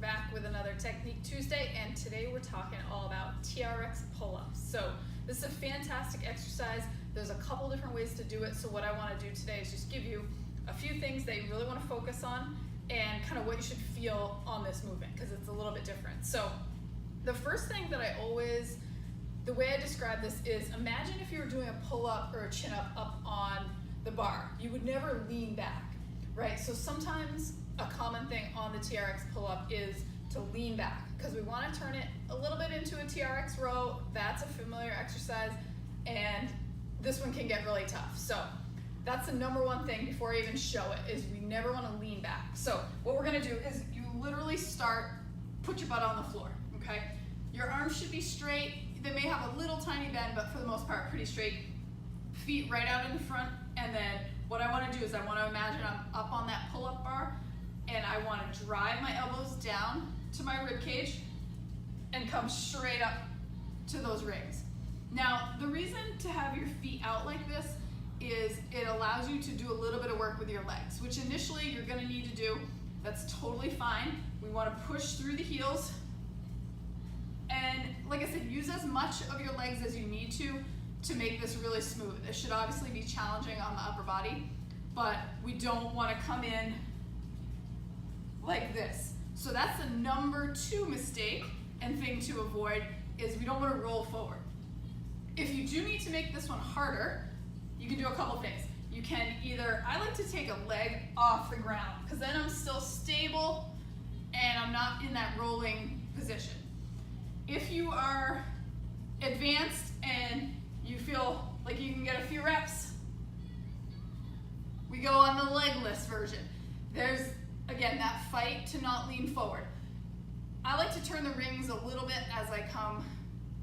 back with another Technique Tuesday, and today we're talking all about TRX pull-ups. So this is a fantastic exercise. There's a couple different ways to do it, so what I want to do today is just give you a few things that you really want to focus on and kind of what you should feel on this movement, because it's a little bit different. So the first thing that the way I describe this is, imagine if you were doing a pull-up or a chin-up up on the bar. You would never lean back, right? So sometimes a common thing on the TRX pull-up is to lean back, because we want to turn it a little bit into a TRX row. That's a familiar exercise, and this one can get really tough. So that's the number one thing before I even show it, is we never want to lean back. So what we're going to do is you literally put your butt on the floor, okay? Your arms should be straight. They may have a little tiny bend, but for the most part, pretty straight. Feet right out in the front, and then what I want to do is I want to imagine I'm up on that pull-up bar, and I want to drive my elbows down to my rib cage and come straight up to those rings. Now, the reason to have your feet out like this is it allows you to do a little bit of work with your legs, which initially you're going to need to do. That's totally fine. We want to push through the heels, and like I said, use as much of your legs as you need to make this really smooth. This should obviously be challenging on the upper body, but we don't want to come in like this. So that's the number 2 mistake and thing to avoid, is we don't want to roll forward. If you do need to make this one harder, you can do a couple things. You can either, I like to take a leg off the ground, because then I'm still stable and I'm not in that rolling position. If you are advanced and you feel like you can get a few reps, we go on the legless version. There's, again, that fight to not lean forward. I like to turn the rings a little bit as I come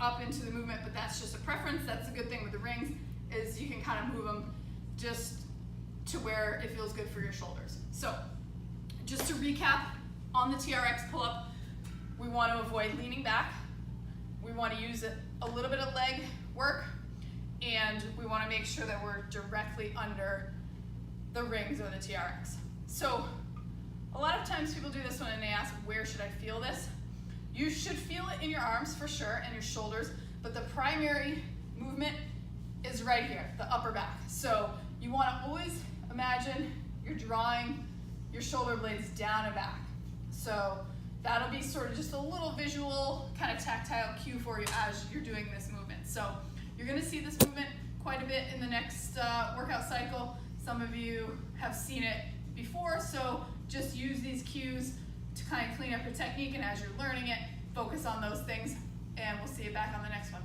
up into the movement, but that's just a preference. That's a good thing with the rings, is you can kind of move them just to where it feels good for your shoulders. So just to recap on the TRX pull-up, we want to avoid leaning back. We want to use a little bit of leg work, and we want to make sure that we're directly under the rings of the TRX. So a lot of times people do this one and they ask, where should I feel this? You should feel it in your arms for sure, and your shoulders, but the primary movement is right here, the upper back. So you want to always imagine you're drawing your shoulder blades down and back. So that'll be sort of just a little visual, kind of tactile cue for you as you're doing this movement. So you're going to see this movement quite a bit in the next workout cycle. Some of you have seen it before, so just use these cues to kind of clean up your technique, and as you're learning it, focus on those things, and we'll see you back on the next one.